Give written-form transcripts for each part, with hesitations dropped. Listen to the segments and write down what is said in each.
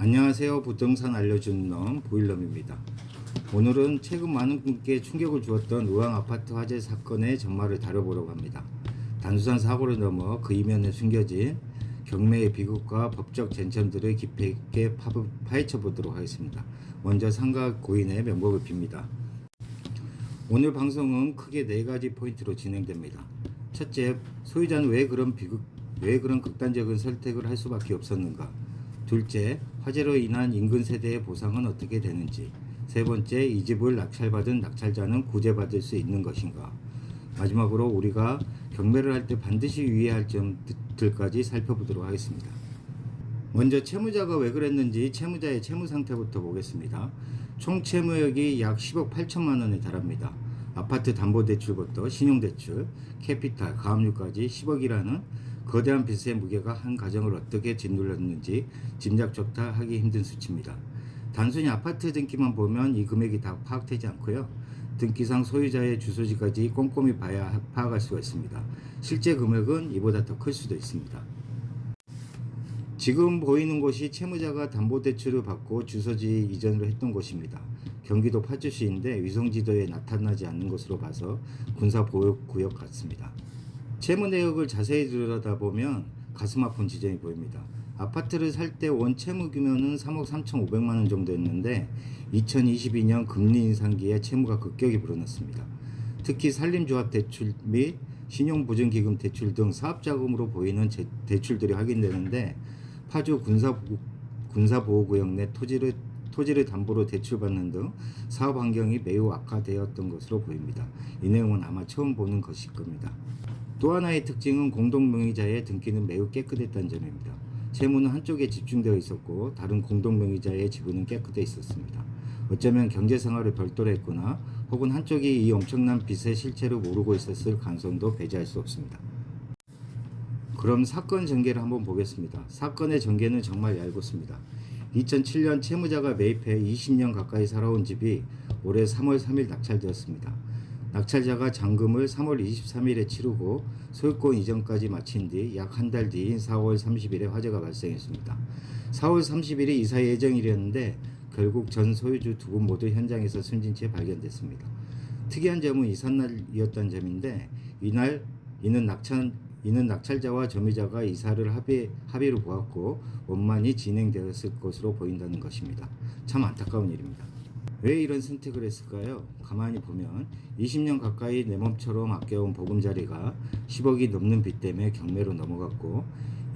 안녕하세요. 부동산 알려주는 놈 보일럼입니다. 오늘은 최근 많은 분께 충격을 주었던 의왕아파트 화재 사건의 전말을 다뤄보려고 합니다. 단순한 사고를 넘어 그 이면에 숨겨진 경매의 비극과 법적 쟁점들을 깊이 있게 파헤쳐 보도록 하겠습니다. 먼저 상가 고인의 명복을 빕니다. 오늘 방송은 크게 4가지 포인트로 진행됩니다. 첫째, 소유자는 왜 그런 극단적인 선택을 할 수밖에 없었는가? 둘째, 화재로 인한 인근 세대의 보상은 어떻게 되는지. 세 번째, 이 집을 낙찰받은 낙찰자는 구제받을 수 있는 것인가. 마지막으로 우리가 경매를 할 때 반드시 유의해야 할 점들까지 살펴보도록 하겠습니다. 먼저 채무자가 왜 그랬는지 채무자의 채무 상태부터 보겠습니다. 총 채무액이 약 10억 8천만 원에 달합니다. 아파트 담보대출부터 신용대출, 캐피탈, 가압류까지 10억이라는 거대한 빚의 무게가 한 가정을 어떻게 짓눌렀는지 짐작조차 하기 힘든 수치입니다. 단순히 아파트 등기만 보면 이 금액이 다 파악되지 않고요. 등기상 소유자의 주소지까지 꼼꼼히 봐야 파악할 수가 있습니다. 실제 금액은 이보다 더 클 수도 있습니다. 지금 보이는 곳이 채무자가 담보대출을 받고 주소지 이전을 했던 곳입니다. 경기도 파주시인데 위성지도에 나타나지 않는 것으로 봐서 군사보호구역 같습니다. 채무 내역을 자세히 들여다보면 가슴 아픈 지점이 보입니다. 아파트를 살 때 원 채무 규모는 3억 3,500만 원 정도였는데 2022년 금리 인상기에 채무가 급격히 불어났습니다. 특히 산림조합 대출 및 신용보증기금 대출 등 사업자금으로 보이는 대출들이 확인되는데 파주 군사보호구역 내 토지를 담보로 대출받는 등 사업 환경이 매우 악화되었던 것으로 보입니다. 이 내용은 아마 처음 보는 것일 겁니다. 또 하나의 특징은 공동명의자의 등기는 매우 깨끗했다는 점입니다. 채무는 한쪽에 집중되어 있었고 다른 공동명의자의 지분은 깨끗해 있었습니다. 어쩌면 경제생활을 별도로 했거나 혹은 한쪽이 이 엄청난 빚의 실체를 모르고 있었을 가능성도 배제할 수 없습니다. 그럼 사건 전개를 한번 보겠습니다. 사건의 전개는 정말 얄궂습니다. 2007년 채무자가 매입해 20년 가까이 살아온 집이 올해 3월 3일 낙찰되었습니다. 낙찰자가 잔금을 3월 23일에 치르고 소유권 이전까지 마친 뒤 약 한 달 뒤인 4월 30일에 화재가 발생했습니다. 4월 30일이 이사 예정일이었는데 결국 전 소유주 두 분 모두 현장에서 숨진 채 발견됐습니다. 특이한 점은 이삿날이었다는 점인데 이는 낙찰자와 점유자가 이사를 합의로 보았고 원만히 진행되었을 것으로 보인다는 것입니다. 참 안타까운 일입니다. 왜 이런 선택을 했을까요? 가만히 보면 20년 가까이 내 몸처럼 아껴온 보금자리가 10억이 넘는 빚 때문에 경매로 넘어갔고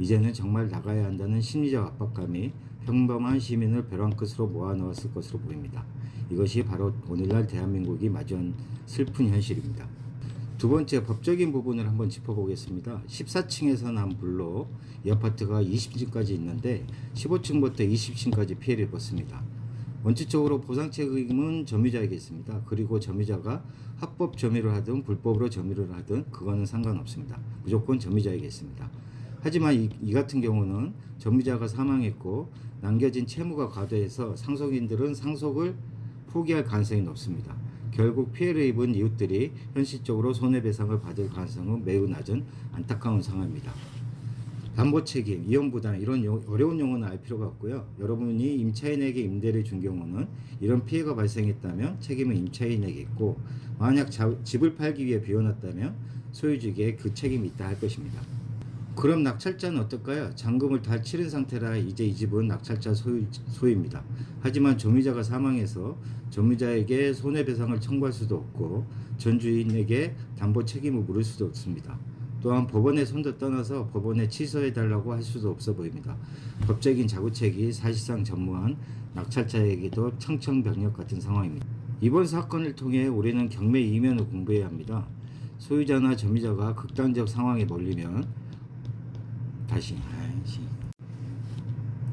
이제는 정말 나가야 한다는 심리적 압박감이 평범한 시민을 벼랑 끝으로 모아넣었을 것으로 보입니다. 이것이 바로 오늘날 대한민국이 마주한 슬픈 현실입니다. 두 번째, 법적인 부분을 한번 짚어보겠습니다. 14층에서 난 불로 이 아파트가 20층까지 있는데 15층부터 20층까지 피해를 입었습니다. 원칙적으로 보상 책임은 점유자에게 있습니다. 그리고 점유자가 합법 점유를 하든 불법으로 점유를 하든 그거는 상관없습니다. 무조건 점유자에게 있습니다. 하지만 이 같은 경우는 점유자가 사망했고 남겨진 채무가 과도해서 상속인들은 상속을 포기할 가능성이 높습니다. 결국 피해를 입은 이웃들이 현실적으로 손해배상을 받을 가능성은 매우 낮은 안타까운 상황입니다. 담보책임, 이혼부담 이런 어려운 용어는 알 필요가 없고요. 여러분이 임차인에게 임대를 준 경우는 이런 피해가 발생했다면 책임은 임차인에게 있고 만약 집을 팔기 위해 비워놨다면 소유주에게 그 책임이 있다 할 것입니다. 그럼 낙찰자는 어떨까요? 잔금을 다 치른 상태라 이제 이 집은 낙찰자 소유입니다. 하지만 점유자가 사망해서 점유자에게 손해배상을 청구할 수도 없고 전 주인에게 담보 책임을 물을 수도 없습니다. 또한 법원의 손도 떠나서 법원에 취소해달라고 할 수도 없어 보입니다. 법적인 자구책이 사실상 전무한 낙찰자에게도 청천벽력 같은 상황입니다. 이번 사건을 통해 우리는 경매 이면을 공부해야 합니다. 소유자나 점유자가 극단적 상황에 몰리면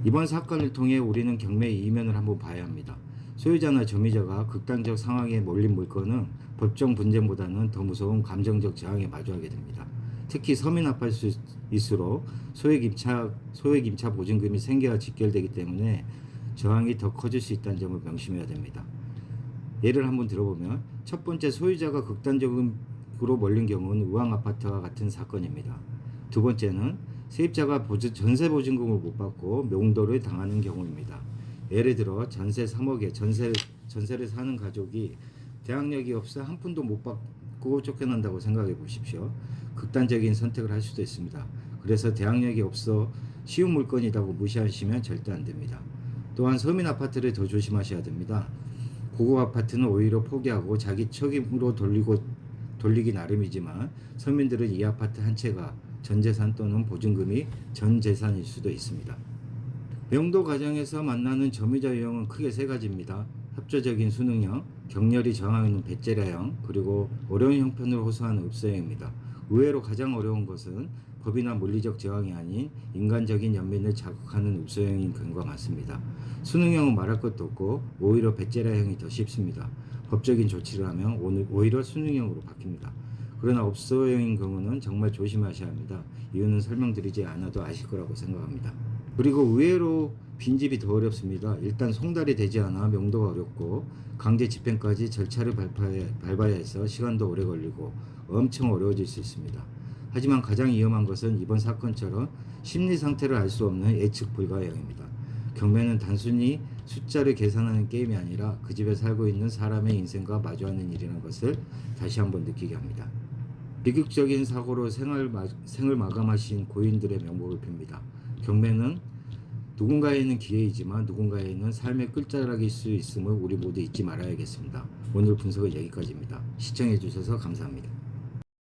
이번 사건을 통해 우리는 경매의 이면을 한번 봐야 합니다. 소유자나 점유자가 극단적 상황에 몰린 물건은 법정 분쟁보다는 더 무서운 감정적 저항에 마주하게 됩니다. 특히 서민 아파트일수록 소액임차 보증금이 생계와 직결되기 때문에 저항이 더 커질 수 있다는 점을 명심해야 됩니다. 예를 한번 들어보면 첫 번째, 소유자가 극단적으로 몰린 경우는 의왕아파트와 같은 사건입니다. 두 번째는 세입자가 전세 보증금을 못 받고 명도를 당하는 경우입니다. 예를 들어 전세 3억에 전세를 사는 가족이 대항력이 없어 한 푼도 못 받고 쫓겨난다고 생각해 보십시오. 극단적인 선택을 할 수도 있습니다. 그래서 대항력이 없어 쉬운 물건이라고 무시하시면 절대 안 됩니다. 또한 서민 아파트를 더 조심하셔야 됩니다. 고급 아파트는 오히려 포기하고 자기 책임으로 돌리기 나름이지만 서민들은 이 아파트 한 채가 전 재산 또는 보증금이 전 재산일 수도 있습니다. 명도 과정에서 만나는 점유자 유형은 크게 세 가지입니다. 협조적인 수능형, 격렬히 저항하는 배째라형, 그리고 어려운 형편을 호소하는 읍소형입니다. 의외로 가장 어려운 것은 법이나 물리적 저항이 아닌 인간적인 연민을 자극하는 읍소형인 경우가 많습니다. 수능형은 말할 것도 없고 오히려 배째라형이 더 쉽습니다. 법적인 조치를 하면 오히려 수능형으로 바뀝니다. 그러나 읍소형인 경우는 정말 조심하셔야 합니다. 이유는 설명드리지 않아도 아실 거라고 생각합니다. 그리고 의외로 빈집이 더 어렵습니다. 일단 송달이 되지 않아 명도가 어렵고 강제 집행까지 절차를 밟아야 해서 시간도 오래 걸리고 엄청 어려워질 수 있습니다. 하지만 가장 위험한 것은 이번 사건처럼 심리 상태를 알 수 없는 예측 불가형입니다. 경매는 단순히 숫자를 계산하는 게임이 아니라 그 집에 살고 있는 사람의 인생과 마주하는 일이라는 것을 다시 한번 느끼게 합니다. 비극적인 사고로 생을 마감하신 고인들의 명복을 빕니다. 경매는 누군가에는 기회이지만 누군가에는 삶의 끝자락일 수 있음을 우리 모두 잊지 말아야겠습니다. 오늘 분석은 여기까지입니다. 시청해 주셔서 감사합니다.